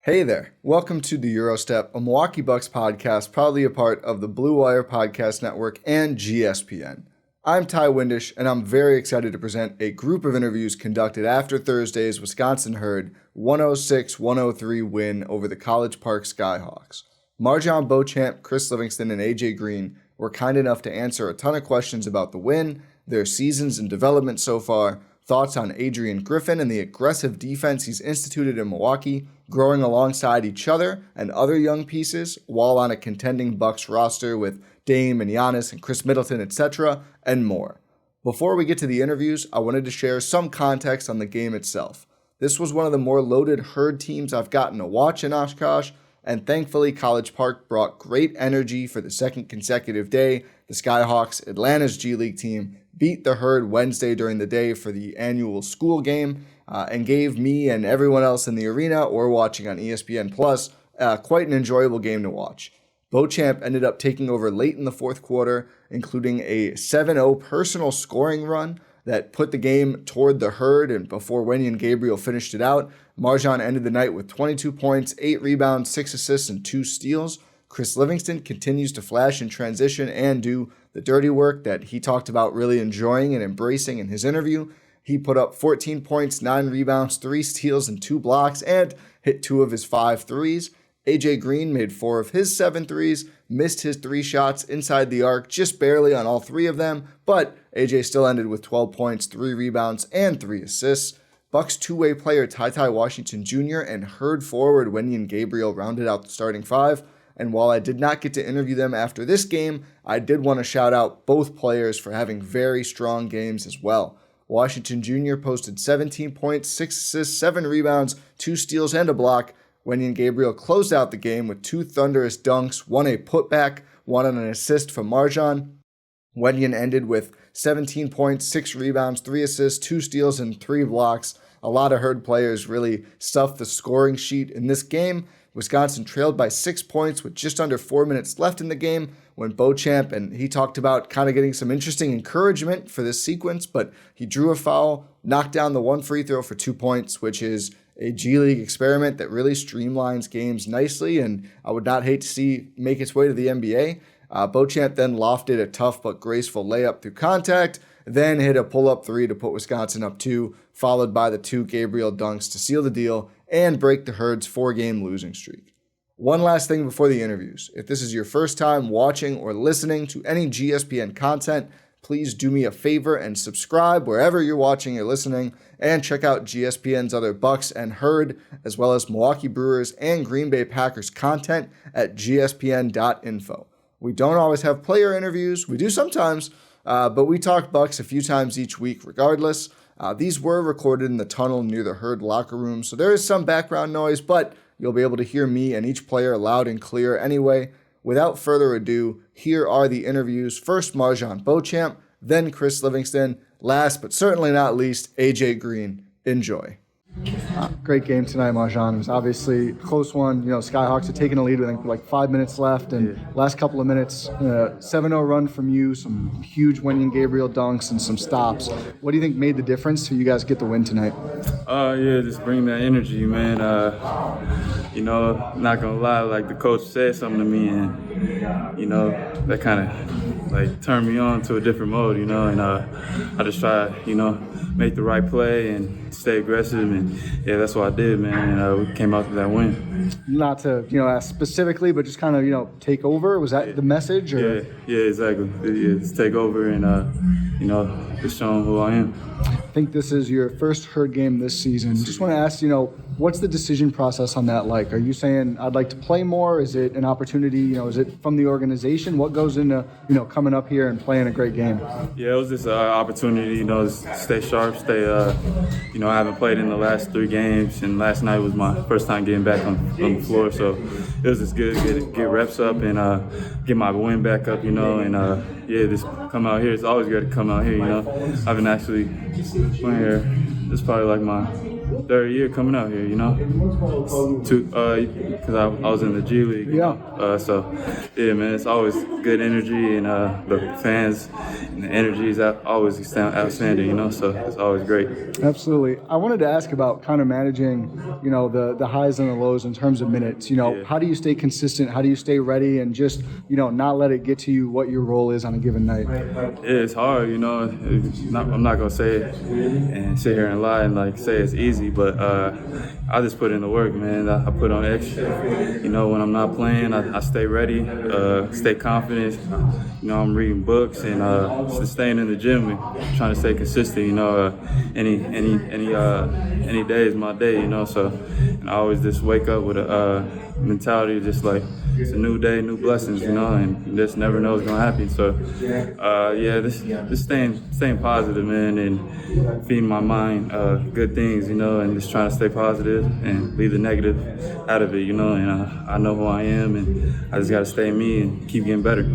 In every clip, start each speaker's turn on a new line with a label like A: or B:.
A: Hey there, welcome to the Gyro Step, a Milwaukee Bucks podcast, proudly a part of the Blue Wire Podcast Network and GSPN. I'm Ti Windisch, and I'm very excited to present a group of interviews conducted after Thursday's Wisconsin Herd 106-103 win over the College Park Skyhawks. MarJon Beauchamp, Chris Livingston, and AJ Green were kind enough to answer a ton of questions about the win, their seasons and development so far, thoughts on Adrian Griffin and the aggressive defense he's instituted in Milwaukee, growing alongside each other and other young pieces while on a contending Bucks roster with Dame and Giannis and Chris Middleton, etc., and more. Before we get to the interviews, I wanted to share some context on the game itself. This was one of the more loaded Herd teams I've gotten to watch in Oshkosh, and thankfully College Park brought great energy for the second consecutive day. The Skyhawks, Atlanta's G League team, beat the Herd Wednesday during the day for the annual school game and gave me and everyone else in the arena or watching on ESPN Plus quite an enjoyable game to watch. Beauchamp ended up taking over late in the fourth quarter, including a 7-0 personal scoring run that put the game toward the Herd, and before Wenyen Gabriel finished it out, MarJon ended the night with 22 points, 8 rebounds, 6 assists, and 2 steals. Chris Livingston continues to flash in transition and do the dirty work that he talked about really enjoying and embracing in his interview. He put up 14 points, 9 rebounds, 3 steals, and 2 blocks, and hit 2 of his 5 threes. AJ Green made 4 of his 7 threes, missed his 3 shots inside the arc, just barely on all 3 of them, but AJ still ended with 12 points, 3 rebounds, and 3 assists. Bucks two-way player Ti Washington Jr. and Herd forward Wenyen Gabriel rounded out the starting 5. And while I did not get to interview them after this game, I did want to shout out both players for having very strong games as well. Washington Jr. posted 17 points, 6 assists, 7 rebounds, 2 steals, and a block. Wenyen Gabriel closed out the game with 2 thunderous dunks, 1 a putback, 1 on an assist from MarJon. Wenyen ended with 17 points, 6 rebounds, 3 assists, 2 steals, and 3 blocks. A lot of Herd players really stuffed the scoring sheet in this game. Wisconsin trailed by 6 points with just under 4 minutes left in the game when Beauchamp, and he talked about kind of getting some interesting encouragement for this sequence, but he drew a foul, knocked down the 1 free throw for 2 points, which is a G League experiment that really streamlines games nicely, and I would not hate to see make its way to the NBA. Beauchamp then lofted a tough but graceful layup through contact, then hit a pull-up 3 to put Wisconsin up 2, followed by the 2 Gabriel dunks to seal the deal and break the Herd's 4-game losing streak. One last thing before the interviews. If this is your first time watching or listening to any GSPN content, please do me a favor and subscribe wherever you're watching or listening, and check out GSPN's other Bucks and Herd, as well as Milwaukee Brewers and Green Bay Packers content at gspn.info. We don't always have player interviews. We do sometimes, but we talk Bucks a few times each week regardless. These were recorded in the tunnel near the Herd locker room, so there is some background noise, but you'll be able to hear me and each player loud and clear anyway. Without further ado, here are the interviews. First, MarJon Beauchamp, then Chris Livingston, last but certainly not least, AJ Green. Enjoy. Great game tonight, MarJon. It was obviously a close one. You know, Skyhawks had taken a lead with like 5 minutes left, and last couple of minutes, 7-0 run from you, some huge Wenyen Gabriel dunks and some stops. What do you think made the difference for you guys get the win tonight?
B: Just bring that energy, man. Not gonna lie, like the coach said something to me, and that kind of like turned me on to a different mode, and I just try, make the right play and stay aggressive, and that's what I did, man. And we came out with that win.
A: Not to ask specifically, but just kind of take over. Was that the message? Or?
B: Yeah, exactly. Just take over and just show them who I am.
A: I think this is your first Herd game this season. Just want to ask, what's the decision process on that like? Are you saying I'd like to play more? Is it an opportunity? Is it from the organization? What goes into coming up here and playing a great game?
B: Yeah, it was just an opportunity, to stay sharp, I haven't played in the last 3 games, and last night was my first time getting back on the floor, so it was just good to get reps up and get my win back up, just come out here. It's always good to come out here, I haven't actually played here. It's probably like my third year coming out here, you know, because I was in the G League. So yeah, man, it's always good energy, and the fans and the energy is always outstanding, you know. So it's always great.
A: Absolutely. I wanted to ask about kind of managing, you know, the highs and the lows in terms of minutes. You know, how do you stay consistent? How do you stay ready and just, you know, not let it get to you what your role is on a given night?
B: Yeah, it's hard, you know. I'm not gonna say it and sit here and lie and like say it's easy, but I just put in the work, man. I put on extra. You know, when I'm not playing, I stay ready, stay confident. You know, I'm reading books and just staying in the gym and trying to stay consistent. You know, any day is my day. You know, so and I always just wake up with a mentality just like it's a new day, new blessings. You know, and you just never know what's gonna happen. So just staying positive, man, and feeding my mind good things. You know, and just trying to stay positive and leave the negative out of it. You know, and I know who I am, and I just gotta stay me and keep getting better.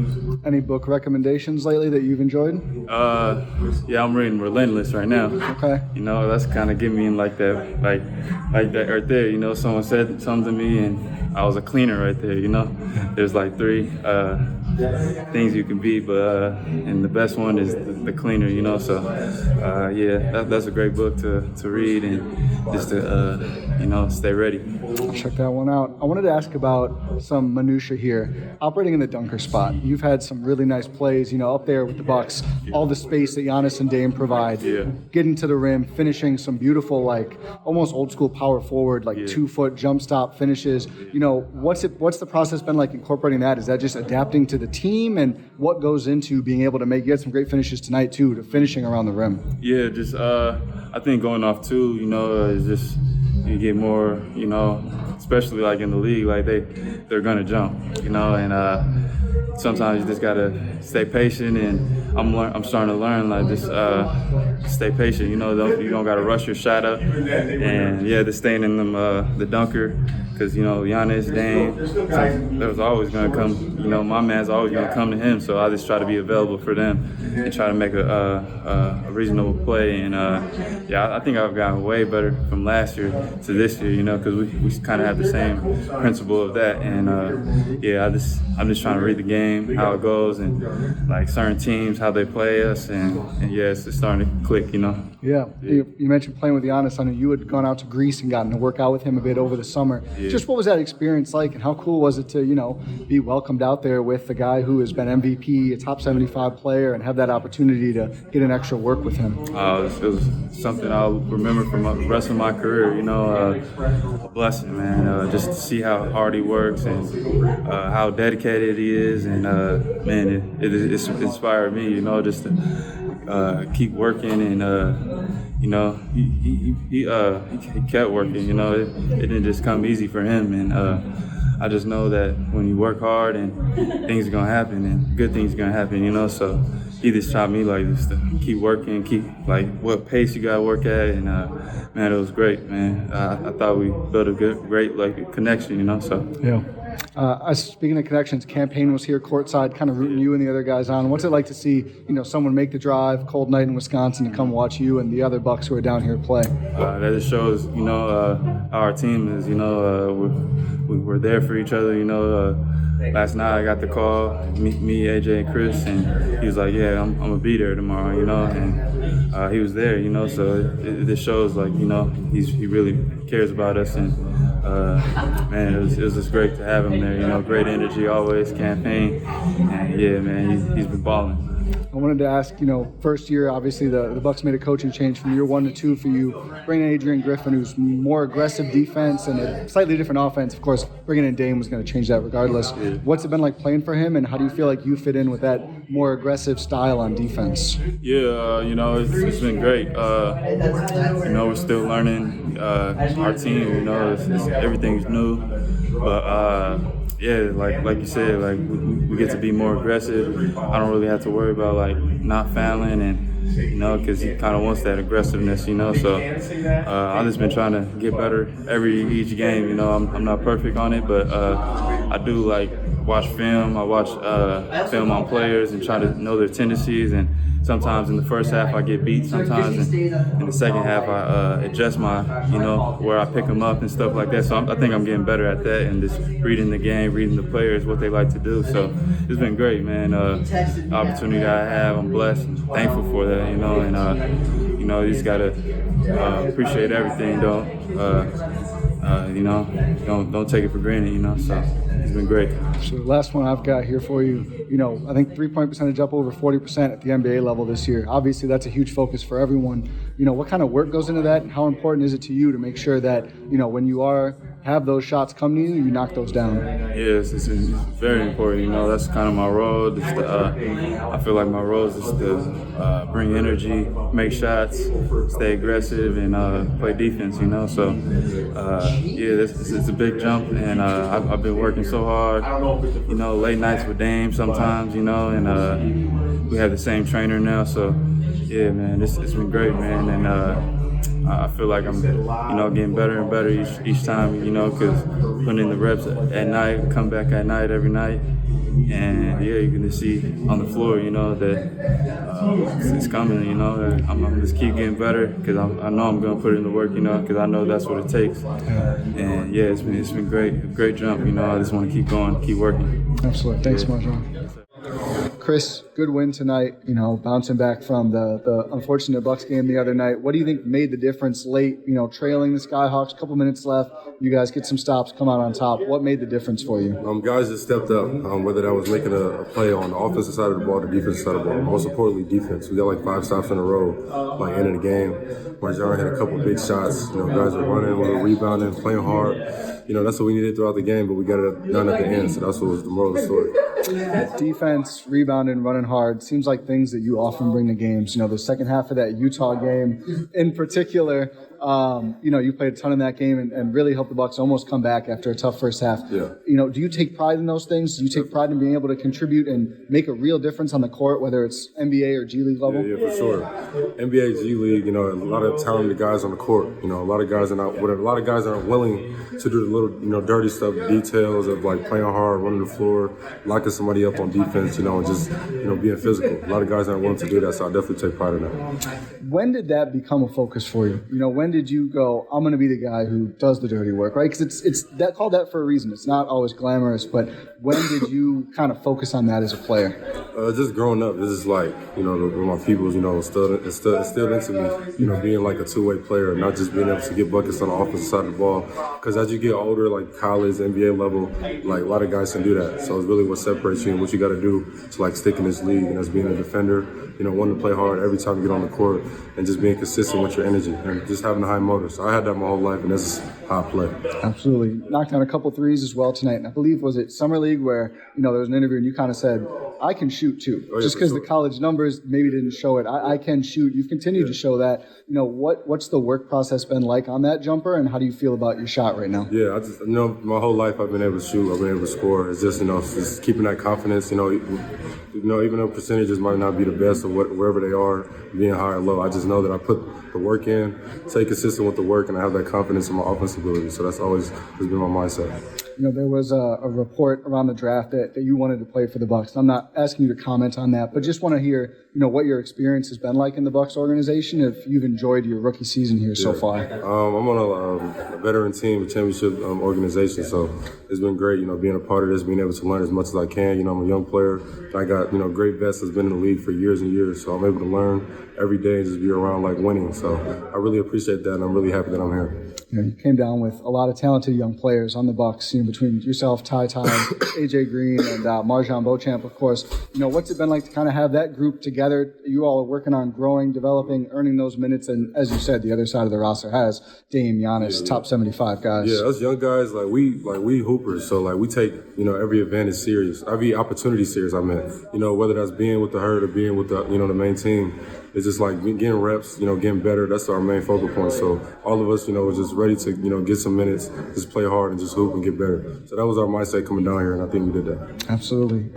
A: Any book recommendations lately that you've enjoyed?
B: Yeah, I'm reading Relentless right now.
A: Okay.
B: You know, that's kind of getting me in like that right there. You know, someone said something to me, and I was a cleaner right there. You know, there's like 3 things you can be, but and the best one is the cleaner. You know, so that's a great book to read and just to you know, stay ready.
A: I'll check that one out. I wanted to ask about some minutia here. Operating in the dunker spot, you've had some really nice plays, you know, up there with the Bucks, all the space that Giannis and Dame provide, getting to the rim, finishing some beautiful, like almost old school power forward, like 2-foot jump stop finishes. You know, what's the process been like incorporating that? Is that just adapting to the team, and what goes into being able to make, you had some great finishes tonight too, to finishing around the rim?
B: Yeah, just I think going off too, you know, is just you get more, you know, especially like in the league, like they're gonna jump, you know, and sometimes you just gotta stay patient, and I'm starting to learn like just stay patient, you know, you don't gotta rush your shot up, and just staying in them the dunker, because you know Giannis, Dame, there was always gonna come, you know, my man's always gonna come to him, so I just try to be available for them and try to make a reasonable play, and I think I've gotten way better from last year to this year, you know, because we kind of have the same principle of that, and I'm just trying to read the game, how it goes, and like certain teams, how they play us, and it's just starting to click, you know.
A: Yeah. You mentioned playing with Giannis. I know you had gone out to Greece and gotten to work out with him a bit over the summer. Yeah. Just what was that experience like, and how cool was it to, you know, be welcomed out there with the guy who has been MVP, a top 75 player, and have that opportunity to get an extra work with him?
B: It was something I'll remember from the rest of my career, you know, a blessing, man, just to see how hard he works and how dedicated he is, and man, it inspired me, you know, just to keep working, and you know, he kept working, you know, it didn't just come easy for him, and I just know that when you work hard and things are gonna happen and good things are gonna happen, you know, so he just taught me like just to keep working, keep like what pace you gotta work at, and man, it was great, man. I thought we built a great like connection, you know, so.
A: Yeah. Speaking of connections, Campaign was here courtside, kind of rooting you and the other guys on. What's it like to see, you know, someone make the drive, cold night in Wisconsin, to come watch you and the other Bucks who are down here play?
B: That just shows, you know, how our team is. You know, we're there for each other. You know, last night I got the call, me, AJ, and Chris, and he was like, "Yeah, I'm gonna be there tomorrow." You know, and he was there. You know, so it just shows, like, you know, he really cares about us, and man, it was just great to have him there. You know, great energy always, Campaign, and yeah, man, he's been balling.
A: I wanted to ask, you know, first year, obviously the Bucks made a coaching change from year 1 to 2 for you, bringing in Adrian Griffin, who's more aggressive defense and a slightly different offense. Of course, bringing in Dame was going to change that regardless. What's it been like playing for him, and how do you feel like you fit in with that more aggressive style on defense?
B: Yeah, you know, it's been great. You know, we're still learning our team. You know, everything's new, but yeah, like you said, like we get to be more aggressive. I don't really have to worry about like not fouling, and you know, because he kind of wants that aggressiveness, you know. So I've just been trying to get better each game. You know, I'm not perfect on it, but I do like watch film. I watch film on players and try to know their tendencies and sometimes in the first half I get beat. Sometimes in the second half I adjust my, where I pick them up and stuff like that. So I think I'm getting better at that and just reading the game, reading the players, what they like to do. So it's been great, man. The opportunity that I have, I'm blessed and thankful for that, and you just gotta appreciate everything. Don't take it for granted, so it's been great.
A: So the last one I've got here for you, I think 3-point percentage up over 40% at the NBA level this year. Obviously, that's a huge focus for everyone. What kind of work goes into that, and how important is it to you to make sure that, when you have those shots come to you, you knock those down?
B: Yes, it's very important. That's kind of my role. I feel like my role is just to bring energy, make shots, stay aggressive, and play defense. So it's a big jump, and I've been working so hard. Late nights with Dame sometimes. And we have the same trainer now. So yeah, man, it's been great, man, and. I feel like I'm, getting better and better each time, because putting in the reps at night, come back at night every night, and yeah, you can just see on the floor, that it's coming, I'm just keep getting better because I know I'm gonna put in the work, because I know that's what it takes, and yeah, it's been great, a great jump, I just want to keep going, keep working.
A: Absolutely, thanks, MarJon. Chris, good win tonight, bouncing back from the unfortunate Bucks game the other night. What do you think made the difference late, trailing the Skyhawks, a couple minutes left, you guys get some stops, come out on top. What made the difference for you?
C: Guys just stepped up, whether that was making a play on the offensive side of the ball or the defensive side of the ball. Most importantly, defense. We got like 5 stops in a row by the end of the game. MarJon had a couple big shots. Guys were running, we were rebounding, playing hard. That's what we needed throughout the game, but we got it done at the end, so that's what was the moral of the story.
A: Defense, rebounding, running hard, seems like things that you often bring to games. The second half of that Utah game in particular, you played a ton in that game and really helped the Bucks almost come back after a tough first half.
C: Yeah.
A: Do you take pride in those things? Do you take pride in being able to contribute and make a real difference on the court, whether it's NBA or G League level?
C: Yeah, for sure. NBA, G League, a lot of talented guys on the court. A lot of guys aren't willing to do the little, dirty stuff, details of like playing hard, running the floor, locking somebody up on defense, and just, being physical. A lot of guys aren't willing to do that, so I definitely take pride in that.
A: When did that become a focus for you? When did you go, I'm going to be the guy who does the dirty work, right? Because it's that called that for a reason. It's not always glamorous, but when did you kind of focus on that as a player?
C: Just growing up, this is like, with my peoples, instilled into me, being like a two-way player, not just being able to get buckets on the offensive side of the ball. Because as you get older, like college, NBA level, like a lot of guys can do that. So it's really what separates you and what you got to do to like stick in this league. And as being a defender, wanting to play hard every time you get on the court and just being consistent with your energy and just having a high motor. So I had that my whole life, and that's how I play.
A: Absolutely. Knocked down a couple threes as well tonight. And I believe, was it Summer League where, there was an interview and you kind of said, I can shoot too.
C: Oh, yeah,
A: just because
C: sure.
A: The college numbers maybe didn't show it. I can shoot. You've continued to show that. What's the work process been like on that jumper, and how do you feel about your shot right now?
C: Yeah, I just, my whole life I've been able to shoot. I've been able to score. It's just, just keeping that confidence, even though percentages might not be the best or wherever they are, being high or low, I just know that I put the work in, stay consistent with the work, and I have that confidence in my offensive ability. So that's always has been my mindset.
A: There was a report around the draft that you wanted to play for the Bucks. I'm not asking you to comment on that, but just want to hear, what your experience has been like in the Bucks organization, if you've enjoyed your rookie season here so far.
C: I'm on a veteran team, a championship organization, so it's been great, being a part of this, being able to learn as much as I can. I'm a young player. I got, great vets that's been in the league for years and years, so I'm able to learn every day and just be around like winning. So I really appreciate that, and I'm really happy that I'm here.
A: You came down with a lot of talented young players on the Bucks, between yourself, Ti, AJ Green, and MarJon Beauchamp, of course. What's it been like to kind of have that group together? You all are working on growing, developing, earning those minutes, and as you said, the other side of the roster has Dame, Giannis, top 75 guys.
C: Yeah, us young guys, we hoopers, so we take every advantage serious, every opportunity serious. Whether that's being with the herd or being with the the main team. It's just like getting reps, getting better. That's our main focal point. So all of us, was just ready to, get some minutes, just play hard and just hoop and get better. So that was our mindset coming down here, and I think we did that.
A: Absolutely.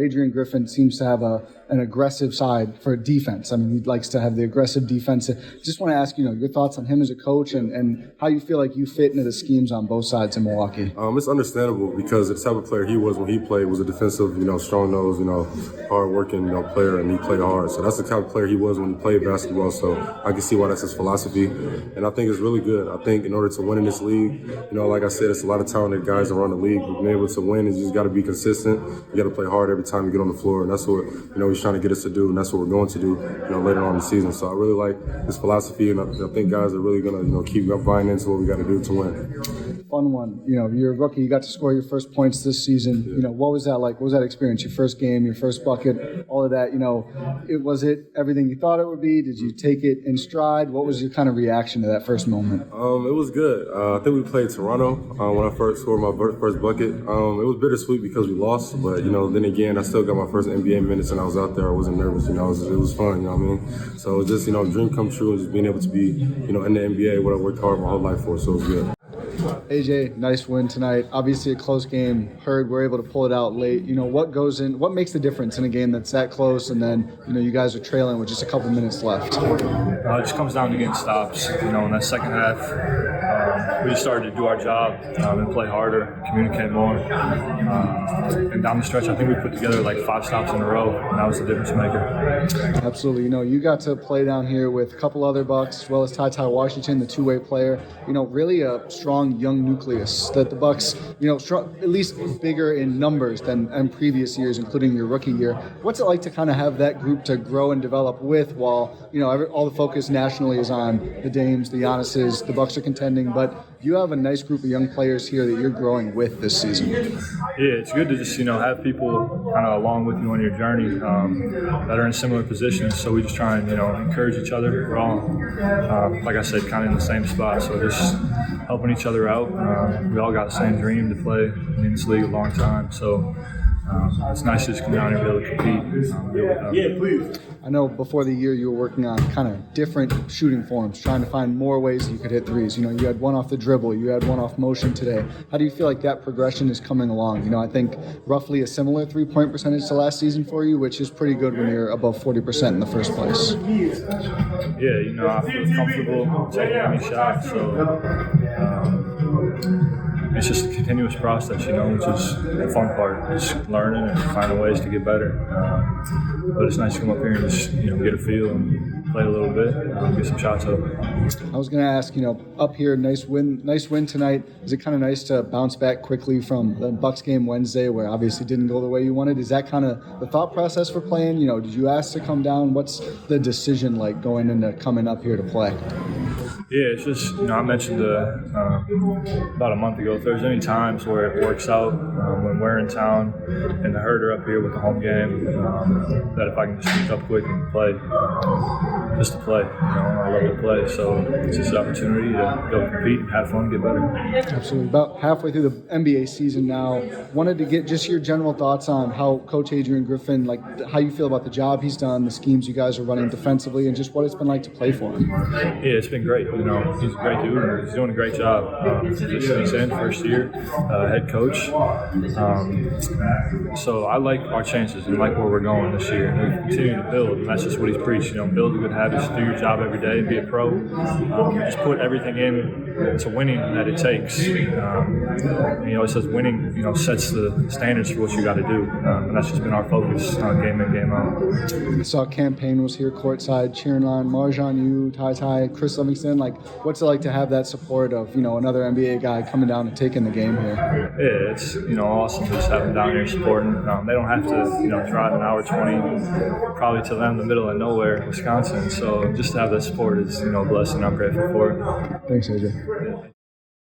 A: Adrian Griffin seems to have an an aggressive side for defense. I mean, he likes to have the aggressive defense. Just want to ask, your thoughts on him as a coach and how you feel like you fit into the schemes on both sides in Milwaukee.
C: It's understandable because the type of player he was when he played was a defensive, strong-nosed, hard-working, player, and he played hard. So that's the type of player he was when he played basketball. So I can see why that's his philosophy, and I think it's really good. I think in order to win in this league, like I said, it's a lot of talented guys around the league. Being able to win is you just got to be consistent. You got to play hard every time you get on the floor, and that's what he's trying to get us to do, and that's what we're going to do, later on in the season. So I really like his philosophy, and I think guys are really going to, keep buying into what we got to do to win.
A: Fun one. You're a rookie. You got to score your first points this season. What was that like? What was that experience? Your first game, your first bucket, all of that. Was it everything you thought it would be? Did you take it in stride? What was your kind of reaction to that first moment?
C: It was good. I think we played Toronto when I first scored my first bucket. It was bittersweet because we lost, but then again, I still got my first NBA minutes and I was out there. I wasn't nervous. It was fun. You know what I mean? So it was just dream come true and just being able to be in the NBA, what I worked hard my whole life for. So it was good.
A: AJ, nice win tonight. Obviously a close game. Heard we're able to pull it out late. What makes the difference in a game that's that close and then, you guys are trailing with just a couple minutes left?
D: It just comes down to getting stops. In that second half, we just started to do our job and play harder, communicate more. And down the stretch, I think we put together like 5 stops in a row, and that was the difference maker.
A: Absolutely. You got to play down here with a couple other Bucks, as well as Ti Washington, the two-way player. Really a strong young nucleus that the Bucks, at least bigger in numbers than in previous years, including your rookie year. What's it like to kind of have that group to grow and develop with while, all the focus nationally is on the Dames, the Giannis's, the Bucks are contending, but you have a nice group of young players here that you're growing with this season.
D: Yeah, it's good to just, have people kind of along with you on your journey that are in similar positions. So we just try and, encourage each other. We're all, like I said, kind of in the same spot. So just helping each other out. We all got the same dream to play in this league a long time. So it's nice to just come down and be able to compete.
A: Yeah, please. I know before the year you were working on kind of different shooting forms, trying to find more ways that you could hit threes. You had one off the dribble, you had one off motion today. How do you feel like that progression is coming along? I think roughly a similar 3-point percentage to last season for you, which is pretty good when you're above 40% in the first place.
D: Yeah, I feel comfortable taking any shot, so it's just a continuous process, which is the fun part. Just learning and finding ways to get better. But it's nice to come up here and just, get a feel and play a little bit, get some shots up.
A: I was going to ask, up here, nice win tonight. Is it kind of nice to bounce back quickly from the Bucks game Wednesday, where obviously didn't go the way you wanted? Is that kind of the thought process for playing? Did you ask to come down? What's the decision like going into coming up here to play?
D: Yeah, it's just, I mentioned about a month ago, if there's any times where it works out when we're in town and the Herd are up here with the home game, that if I can just sneak up quick and play, just to play. I love to play, so it's just an opportunity to go compete and have fun, get better.
A: Absolutely. About halfway through the NBA season now, wanted to get just your general thoughts on how Coach Adrian Griffin, how you feel about the job he's done, the schemes you guys are running defensively, and just what it's been like to play for him.
D: Yeah, it's been great. He's a great dude, and he's doing a great job. He's in first year, head coach. So I like our chances and like where we're going this year. And we continue to build, and that's just what he's preached. Build a good habits, do your job every day, be a pro. Just put everything in to winning that it takes. He always says winning, sets the standards for what you got to do, and that's just been our focus, game in, game out.
A: I saw Campaign was here courtside cheering on MarJon, you, Ti, Chris Livingston. What's it like to have that support of another NBA guy coming down and taking the game here?
D: Yeah, it's awesome just having them down here supporting. They don't have to drive an hour 20 probably to them in the middle of nowhere, Wisconsin. So just to have that support is a blessing. I'm grateful for it.
A: Thanks, AJ.
D: Yeah.